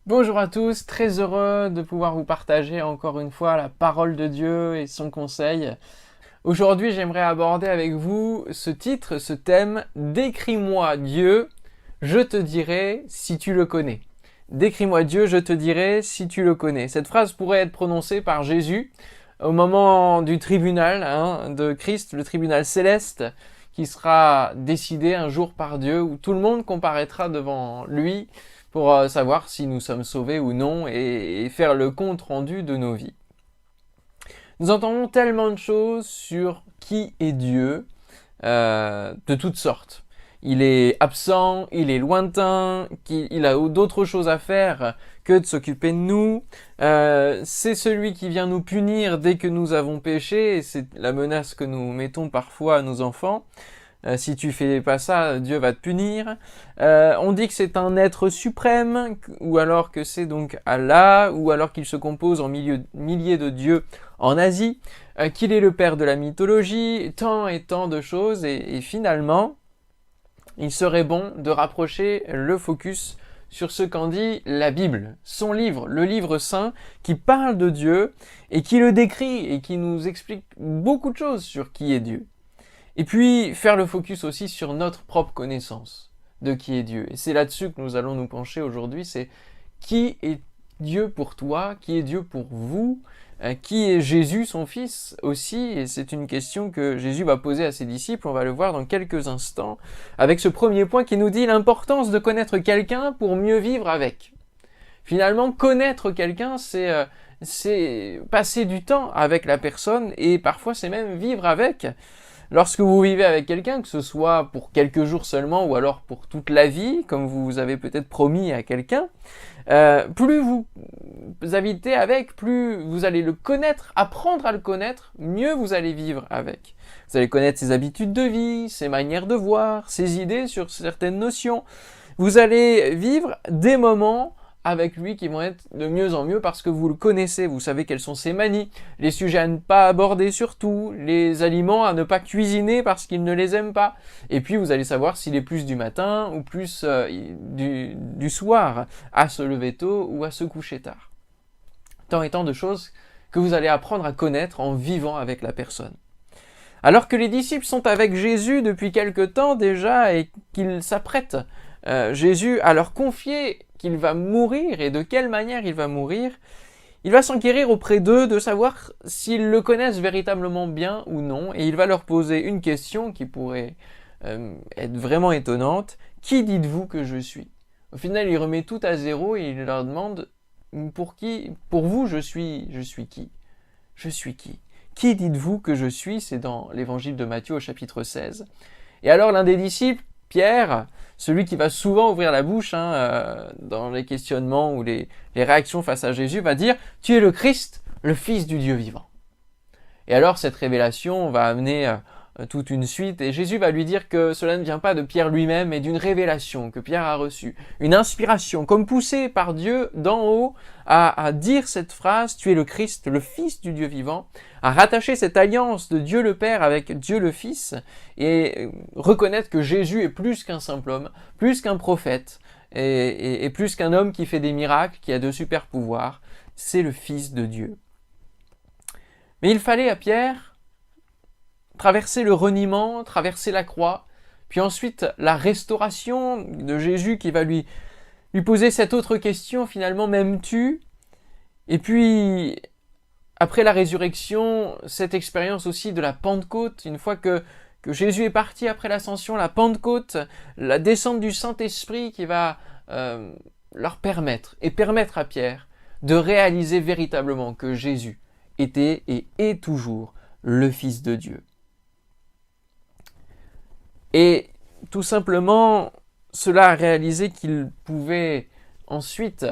Bonjour à tous, très heureux de pouvoir vous partager encore une fois la parole de Dieu et son conseil. Aujourd'hui, j'aimerais aborder avec vous ce titre, ce thème, Décris-moi Dieu, je te dirai si tu le connais. Décris-moi Dieu, je te dirai si tu le connais. Cette phrase pourrait être prononcée par Jésus au moment du tribunal de Christ, le tribunal céleste, qui sera décidé un jour par Dieu, où tout le monde comparaîtra devant lui pour savoir si nous sommes sauvés ou non et faire le compte rendu de nos vies. Nous entendons tellement de choses sur qui est Dieu, de toutes sortes. Il est absent, il est lointain, il a d'autres choses à faire que de s'occuper de nous. C'est celui qui vient nous punir dès que nous avons péché, et c'est la menace que nous mettons parfois à nos enfants. Si tu fais pas ça, Dieu va te punir. On dit que c'est un être suprême, ou alors que c'est donc Allah, ou alors qu'il se compose en milliers de dieux en Asie, qu'il est le père de la mythologie, tant et tant de choses, et finalement, il serait bon de rapprocher le focus sur ce qu'en dit la Bible, son livre, le livre saint, qui parle de Dieu, et qui le décrit, et qui nous explique beaucoup de choses sur qui est Dieu. Et puis faire le focus aussi sur notre propre connaissance de qui est Dieu. Et c'est là-dessus que nous allons nous pencher aujourd'hui, c'est qui est Dieu pour toi, qui est Dieu pour vous, qui est Jésus son fils aussi, et c'est une question que Jésus va poser à ses disciples, on va le voir dans quelques instants, avec ce premier point qui nous dit l'importance de connaître quelqu'un pour mieux vivre avec. Finalement, connaître quelqu'un, c'est passer du temps avec la personne, et parfois c'est même vivre avec. Lorsque vous vivez avec quelqu'un, que ce soit pour quelques jours seulement ou alors pour toute la vie, comme vous avez peut-être promis à quelqu'un, plus vous habitez avec, plus vous allez le connaître, apprendre à le connaître, mieux vous allez vivre avec. Vous allez connaître ses habitudes de vie, ses manières de voir, ses idées sur certaines notions. Vous allez vivre des moments avec lui qui vont être de mieux en mieux parce que vous le connaissez, vous savez quelles sont ses manies, les sujets à ne pas aborder surtout, les aliments à ne pas cuisiner parce qu'il ne les aime pas. Et puis vous allez savoir s'il est plus du matin ou plus du soir, à se lever tôt ou à se coucher tard. Tant et tant de choses que vous allez apprendre à connaître en vivant avec la personne. Alors que les disciples sont avec Jésus depuis quelque temps déjà et qu'ils s'apprêtent, Jésus, à leur confier qu'il va mourir et de quelle manière il va mourir, il va s'enquérir auprès d'eux de savoir s'ils le connaissent véritablement bien ou non, et il va leur poser une question qui pourrait être vraiment étonnante. Qui dites-vous que je suis? Au final, il remet tout à zéro et il leur demande pour vous, je suis qui? Je suis qui? Qui dites-vous que je suis? C'est dans l'évangile de Matthieu au chapitre 16. Et alors l'un des disciples, Pierre, celui qui va souvent ouvrir la bouche dans les questionnements ou les réactions face à Jésus, va dire « Tu es le Christ, le Fils du Dieu vivant ». Et alors cette révélation va amener toute une suite, et Jésus va lui dire que cela ne vient pas de Pierre lui-même, mais d'une révélation que Pierre a reçue, une inspiration, comme poussée par Dieu d'en haut à dire cette phrase, tu es le Christ, le Fils du Dieu vivant, à rattacher cette alliance de Dieu le Père avec Dieu le Fils, et reconnaître que Jésus est plus qu'un simple homme, plus qu'un prophète, et plus qu'un homme qui fait des miracles, qui a de super pouvoirs, c'est le Fils de Dieu. Mais il fallait à Pierre traverser le reniement, traverser la croix, puis ensuite la restauration de Jésus qui va lui poser cette autre question, finalement, m'aimes-tu? Et puis, après la résurrection, cette expérience aussi de la Pentecôte, une fois que Jésus est parti après l'ascension, la Pentecôte, la descente du Saint-Esprit qui va leur permettre à Pierre de réaliser véritablement que Jésus était et est toujours le Fils de Dieu. Et tout simplement, cela a réalisé qu'il pouvait ensuite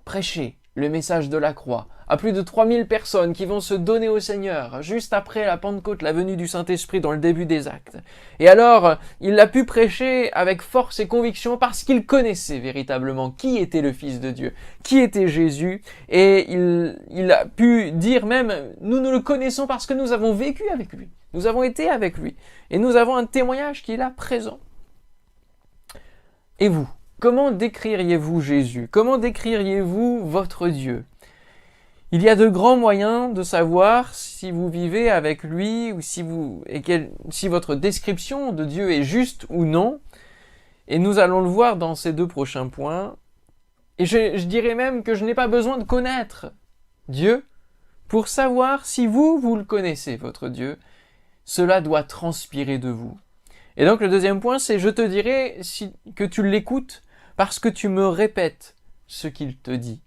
prêcher le message de la croix à plus de 3000 personnes qui vont se donner au Seigneur juste après la Pentecôte, la venue du Saint-Esprit dans le début des actes. Et alors, il a pu prêcher avec force et conviction parce qu'il connaissait véritablement qui était le Fils de Dieu, qui était Jésus, et il a pu dire même, nous le connaissons parce que nous avons vécu avec lui, nous avons été avec lui, et nous avons un témoignage qui est là présent. Et vous, Comment décririez-vous Jésus? Comment décririez-vous votre Dieu? Il y a de grands moyens de savoir si vous vivez avec lui ou si votre description de Dieu est juste ou non. Et nous allons le voir dans ces 2 prochains points. Et je dirais même que je n'ai pas besoin de connaître Dieu pour savoir si vous le connaissez, votre Dieu. Cela doit transpirer de vous. Et donc le 2e point, c'est je te dirai que tu l'écoutes parce que tu me répètes ce qu'il te dit.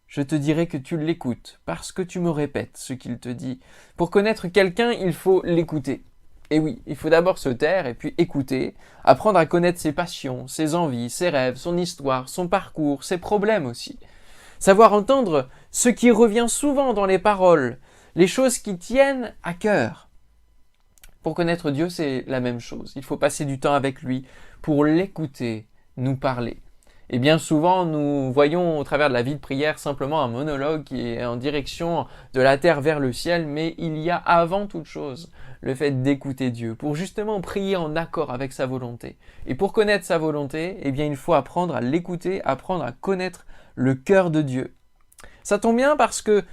Je te dirai que tu l'écoutes parce que tu me répètes ce qu'il te dit. Pour connaître quelqu'un, il faut l'écouter. Et oui, il faut d'abord se taire et puis écouter, apprendre à connaître ses passions, ses envies, ses rêves, son histoire, son parcours, ses problèmes aussi. Savoir entendre ce qui revient souvent dans les paroles, les choses qui tiennent à cœur. Pour connaître Dieu, c'est la même chose. Il faut passer du temps avec lui pour l'écouter, nous parler. Et bien souvent, nous voyons au travers de la vie de prière simplement un monologue qui est en direction de la terre vers le ciel, mais il y a avant toute chose le fait d'écouter Dieu, pour justement prier en accord avec sa volonté. Et pour connaître sa volonté, eh bien il faut apprendre à l'écouter, apprendre à connaître le cœur de Dieu. Ça tombe bien parce que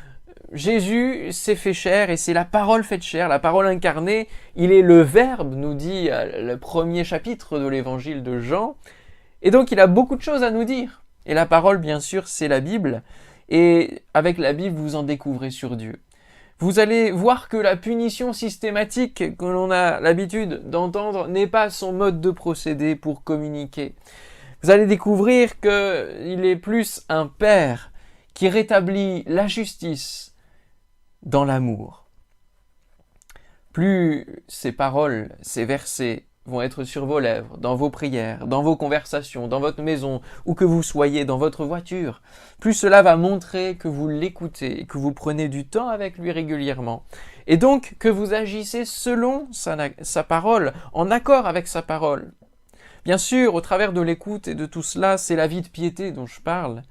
Jésus s'est fait chair et c'est la parole faite chair, la parole incarnée. Il est le Verbe, nous dit le 1er chapitre de l'évangile de Jean. Et donc il a beaucoup de choses à nous dire. Et la parole, bien sûr, c'est la Bible. Et avec la Bible, vous en découvrez sur Dieu. Vous allez voir que la punition systématique que l'on a l'habitude d'entendre n'est pas son mode de procédé pour communiquer. Vous allez découvrir qu'il est plus un père qui rétablit la justice dans l'amour. Plus ces paroles, ces versets vont être sur vos lèvres, dans vos prières, dans vos conversations, dans votre maison, où que vous soyez, dans votre voiture, plus cela va montrer que vous l'écoutez et que vous prenez du temps avec lui régulièrement. Et donc que vous agissez selon sa parole, en accord avec sa parole. Bien sûr, au travers de l'écoute et de tout cela, c'est la vie de piété dont je parle.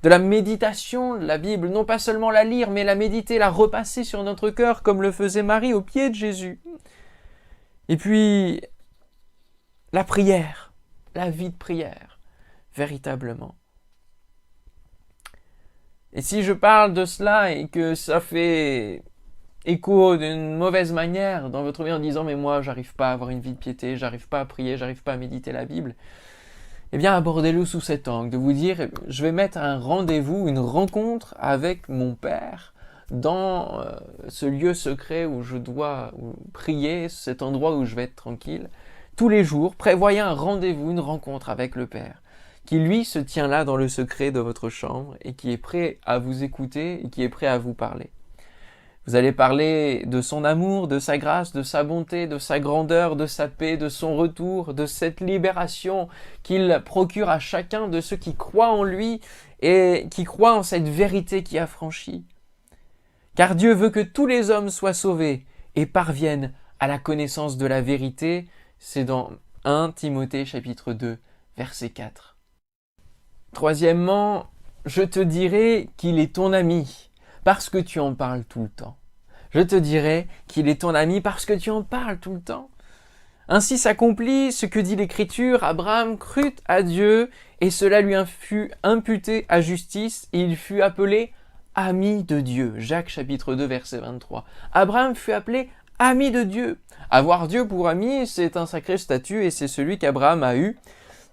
De la méditation de la Bible, non pas seulement la lire, mais la méditer, la repasser sur notre cœur, comme le faisait Marie au pied de Jésus. Et puis, la prière, la vie de prière, véritablement. Et si je parle de cela et que ça fait écho d'une mauvaise manière dans votre vie en disant « mais moi, j'arrive pas à avoir une vie de piété, j'arrive pas à prier, j'arrive pas à méditer la Bible », eh bien, abordez-le sous cet angle, de vous dire « je vais mettre un rendez-vous, une rencontre avec mon Père dans ce lieu secret où je dois prier, cet endroit où je vais être tranquille. » Tous les jours, prévoyez un rendez-vous, une rencontre avec le Père, qui lui se tient là dans le secret de votre chambre et qui est prêt à vous écouter et qui est prêt à vous parler. Vous allez parler de son amour, de sa grâce, de sa bonté, de sa grandeur, de sa paix, de son retour, de cette libération qu'il procure à chacun de ceux qui croient en lui et qui croient en cette vérité qui affranchit. Car Dieu veut que tous les hommes soient sauvés et parviennent à la connaissance de la vérité. C'est dans 1 Timothée chapitre 2, verset 4. Troisièmement, je te dirai qu'il est ton ami, parce que tu en parles tout le temps. Je te dirai qu'il est ton ami parce que tu en parles tout le temps. Ainsi s'accomplit ce que dit l'Écriture, Abraham crut à Dieu et cela lui fut imputé à justice et il fut appelé ami de Dieu. Jacques chapitre 2, verset 23. Abraham fut appelé ami de Dieu. Avoir Dieu pour ami, c'est un sacré statut et c'est celui qu'Abraham a eu,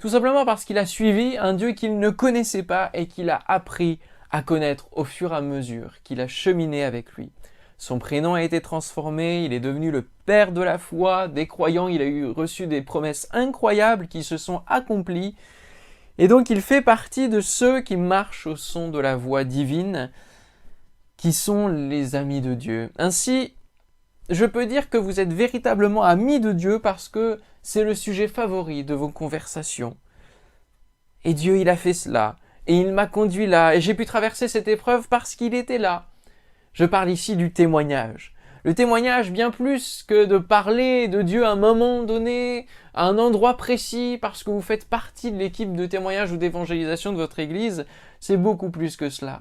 tout simplement parce qu'il a suivi un Dieu qu'il ne connaissait pas et qu'il a appris à connaître au fur et à mesure qu'il a cheminé avec lui. Son prénom a été transformé, il est devenu le père de la foi, des croyants, il a reçu des promesses incroyables qui se sont accomplies, et donc il fait partie de ceux qui marchent au son de la voix divine, qui sont les amis de Dieu. Ainsi, je peux dire que vous êtes véritablement amis de Dieu parce que c'est le sujet favori de vos conversations. Et Dieu, il a fait cela, et il m'a conduit là, et j'ai pu traverser cette épreuve parce qu'il était là. Je parle ici du témoignage. Le témoignage, bien plus que de parler de Dieu à un moment donné, à un endroit précis, parce que vous faites partie de l'équipe de témoignage ou d'évangélisation de votre église, c'est beaucoup plus que cela.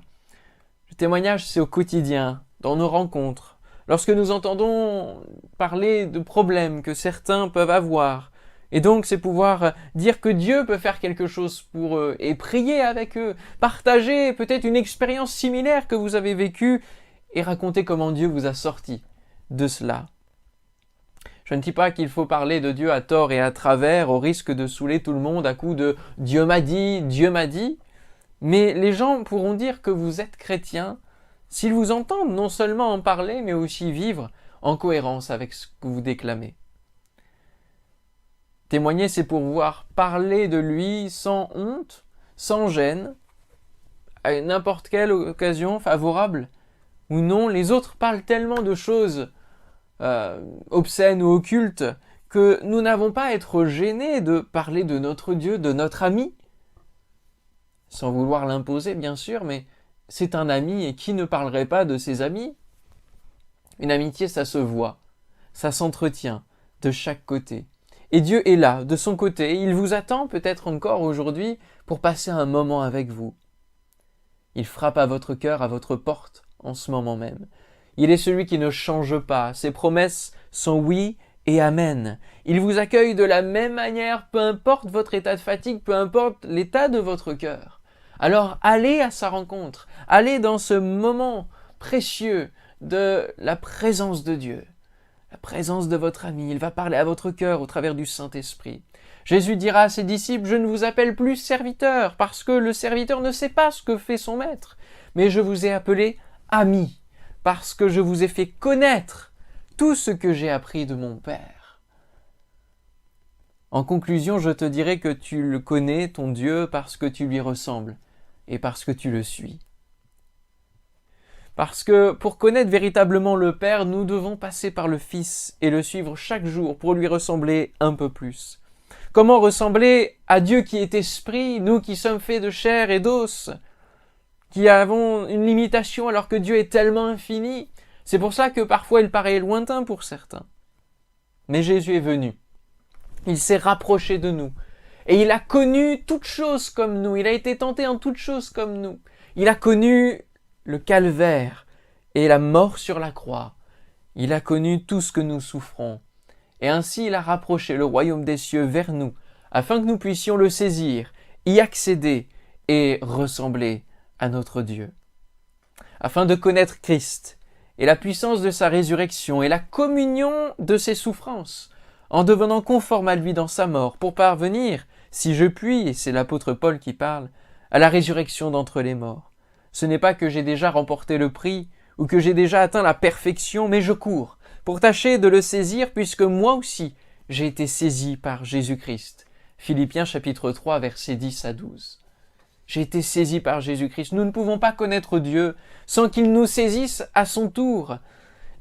Le témoignage, c'est au quotidien, dans nos rencontres. Lorsque nous entendons parler de problèmes que certains peuvent avoir, Et donc, c'est pouvoir dire que Dieu peut faire quelque chose pour eux et prier avec eux, partager peut-être une expérience similaire que vous avez vécue et raconter comment Dieu vous a sorti de cela. Je ne dis pas qu'il faut parler de Dieu à tort et à travers au risque de saouler tout le monde à coups de « Dieu m'a dit », mais les gens pourront dire que vous êtes chrétien s'ils vous entendent non seulement en parler, mais aussi vivre en cohérence avec ce que vous déclamez. Témoigner, c'est pouvoir parler de lui sans honte, sans gêne, à n'importe quelle occasion favorable ou non. Les autres parlent tellement de choses obscènes ou occultes que nous n'avons pas à être gênés de parler de notre Dieu, de notre ami, sans vouloir l'imposer bien sûr, mais c'est un ami et qui ne parlerait pas de ses amis? Une amitié, ça se voit, ça s'entretient de chaque côté. Et Dieu est là, de son côté, il vous attend peut-être encore aujourd'hui pour passer un moment avec vous. Il frappe à votre cœur, à votre porte, en ce moment même. Il est celui qui ne change pas, ses promesses sont oui et amen. Il vous accueille de la même manière, peu importe votre état de fatigue, peu importe l'état de votre cœur. Alors allez à sa rencontre, allez dans ce moment précieux de la présence de Dieu. La présence de votre ami, il va parler à votre cœur au travers du Saint-Esprit. Jésus dira à ses disciples, « Je ne vous appelle plus serviteur, parce que le serviteur ne sait pas ce que fait son maître, mais je vous ai appelé ami, parce que je vous ai fait connaître tout ce que j'ai appris de mon Père. » En conclusion, je te dirai que tu le connais, ton Dieu, parce que tu lui ressembles et parce que tu le suis. Parce que pour connaître véritablement le Père, nous devons passer par le Fils et le suivre chaque jour pour lui ressembler un peu plus. Comment ressembler à Dieu qui est esprit, nous qui sommes faits de chair et d'os, qui avons une limitation alors que Dieu est tellement infini? C'est pour ça que parfois il paraît lointain pour certains. Mais Jésus est venu. Il s'est rapproché de nous. Et il a connu toutes choses comme nous. Il a été tenté en toutes choses comme nous. Il a connu le calvaire et la mort sur la croix. Il a connu tout ce que nous souffrons. Et ainsi il a rapproché le royaume des cieux vers nous, afin que nous puissions le saisir, y accéder et ressembler à notre Dieu. Afin de connaître Christ et la puissance de sa résurrection et la communion de ses souffrances, en devenant conforme à lui dans sa mort, pour parvenir, si je puis, et c'est l'apôtre Paul qui parle, à la résurrection d'entre les morts. Ce n'est pas que j'ai déjà remporté le prix ou que j'ai déjà atteint la perfection, mais je cours pour tâcher de le saisir puisque moi aussi j'ai été saisi par Jésus-Christ. Philippiens chapitre 3 versets 10 à 12. J'ai été saisi par Jésus-Christ. Nous ne pouvons pas connaître Dieu sans qu'il nous saisisse à son tour.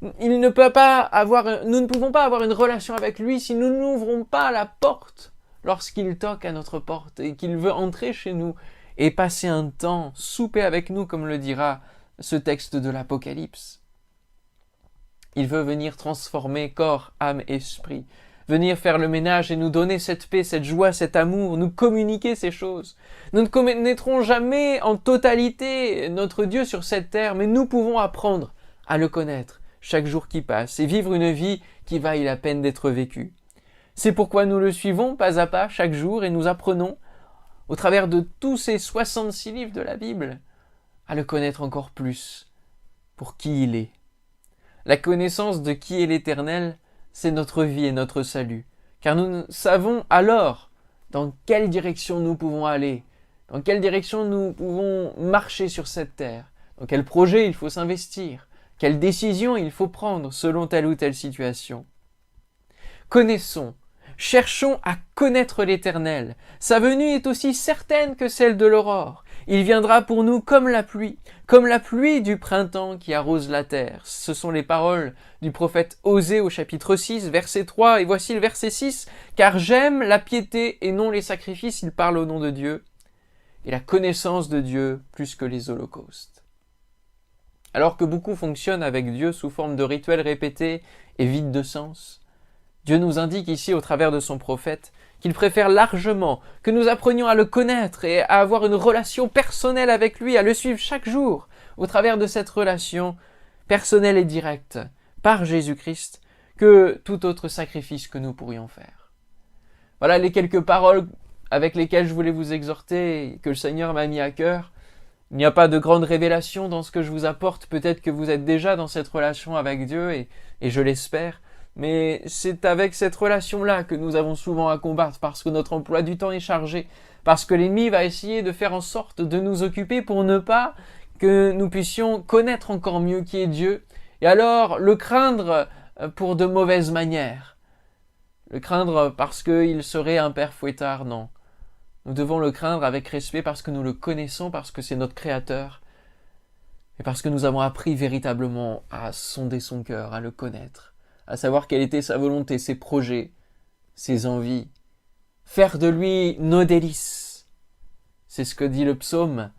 Nous ne pouvons pas avoir une relation avec lui si nous n'ouvrons pas la porte lorsqu'il toque à notre porte et qu'il veut entrer chez nous et passer un temps, souper avec nous, comme le dira ce texte de l'Apocalypse. Il veut venir transformer corps, âme, esprit, venir faire le ménage et nous donner cette paix, cette joie, cet amour, nous communiquer ces choses. Nous ne connaîtrons jamais en totalité notre Dieu sur cette terre, mais nous pouvons apprendre à le connaître chaque jour qui passe et vivre une vie qui vaille la peine d'être vécue. C'est pourquoi nous le suivons pas à pas chaque jour et nous apprenons, au travers de tous ces 66 livres de la Bible, à le connaître encore plus pour qui il est. La connaissance de qui est l'Éternel, c'est notre vie et notre salut, car nous savons alors dans quelle direction nous pouvons aller, dans quelle direction nous pouvons marcher sur cette terre, dans quel projet il faut s'investir, quelle décision il faut prendre selon telle ou telle situation. Connaissons, cherchons à connaître l'Éternel. Sa venue est aussi certaine que celle de l'aurore. Il viendra pour nous comme la pluie du printemps qui arrose la terre. Ce sont les paroles du prophète Osée au chapitre 6, verset 3, et voici le verset 6. « Car j'aime la piété et non les sacrifices, il parle au nom de Dieu, et la connaissance de Dieu plus que les holocaustes. » Alors que beaucoup fonctionnent avec Dieu sous forme de rituels répétés et vides de sens, Dieu nous indique ici au travers de son prophète qu'il préfère largement que nous apprenions à le connaître et à avoir une relation personnelle avec lui, à le suivre chaque jour au travers de cette relation personnelle et directe par Jésus-Christ que tout autre sacrifice que nous pourrions faire. Voilà les quelques paroles avec lesquelles je voulais vous exhorter et que le Seigneur m'a mis à cœur. Il n'y a pas de grande révélation dans ce que je vous apporte. Peut-être que vous êtes déjà dans cette relation avec Dieu et je l'espère. Mais c'est avec cette relation-là que nous avons souvent à combattre parce que notre emploi du temps est chargé, parce que l'ennemi va essayer de faire en sorte de nous occuper pour ne pas que nous puissions connaître encore mieux qui est Dieu et alors le craindre pour de mauvaises manières. Le craindre parce qu'il serait un père fouettard, non. Nous devons le craindre avec respect parce que nous le connaissons, parce que c'est notre Créateur, et parce que nous avons appris véritablement à sonder son cœur, à le connaître, à savoir quelle était sa volonté, ses projets, ses envies. Faire de lui nos délices. C'est ce que dit le psaume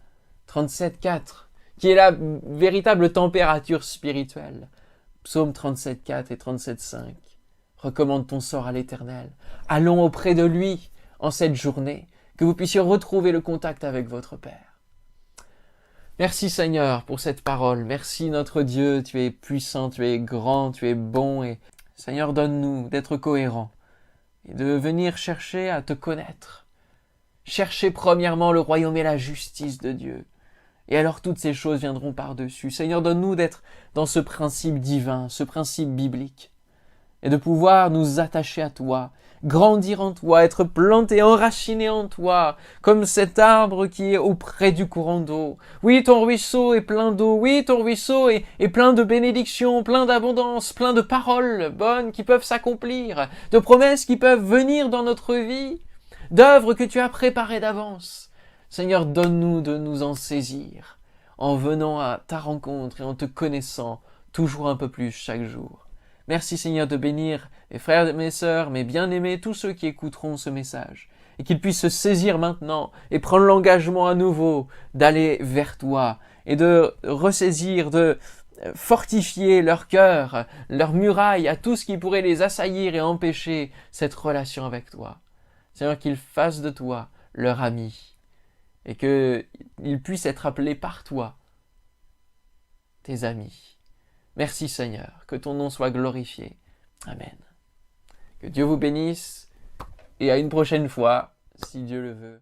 37,4, qui est la véritable température spirituelle. Psaume 37,4 et 37,5. Recommande ton sort à l'Éternel. Allons auprès de lui en cette journée, que vous puissiez retrouver le contact avec votre Père. Merci Seigneur pour cette parole. Merci notre Dieu, tu es puissant, tu es grand, tu es bon. Et Seigneur, donne-nous d'être cohérents et de venir chercher à te connaître. Chercher premièrement le royaume et la justice de Dieu. Et alors toutes ces choses viendront par-dessus. Seigneur, donne-nous d'être dans ce principe divin, ce principe biblique. Et de pouvoir nous attacher à toi, grandir en toi, être planté, enraciné en toi, comme cet arbre qui est auprès du courant d'eau. Oui, ton ruisseau est plein d'eau, oui, ton ruisseau est plein de bénédictions, plein d'abondance, plein de paroles bonnes qui peuvent s'accomplir, de promesses qui peuvent venir dans notre vie, d'œuvres que tu as préparées d'avance. Seigneur, donne-nous de nous en saisir, en venant à ta rencontre et en te connaissant toujours un peu plus chaque jour. Merci Seigneur de bénir mes frères et mes sœurs, mes bien-aimés, tous ceux qui écouteront ce message, et qu'ils puissent se saisir maintenant et prendre l'engagement à nouveau d'aller vers toi et de ressaisir, de fortifier leur cœur, leur muraille à tout ce qui pourrait les assaillir et empêcher cette relation avec toi. Seigneur, qu'ils fassent de toi leur ami et qu'ils puissent être appelés par toi, tes amis. Merci Seigneur, que ton nom soit glorifié. Amen. Que Dieu vous bénisse et à une prochaine fois, si Dieu le veut.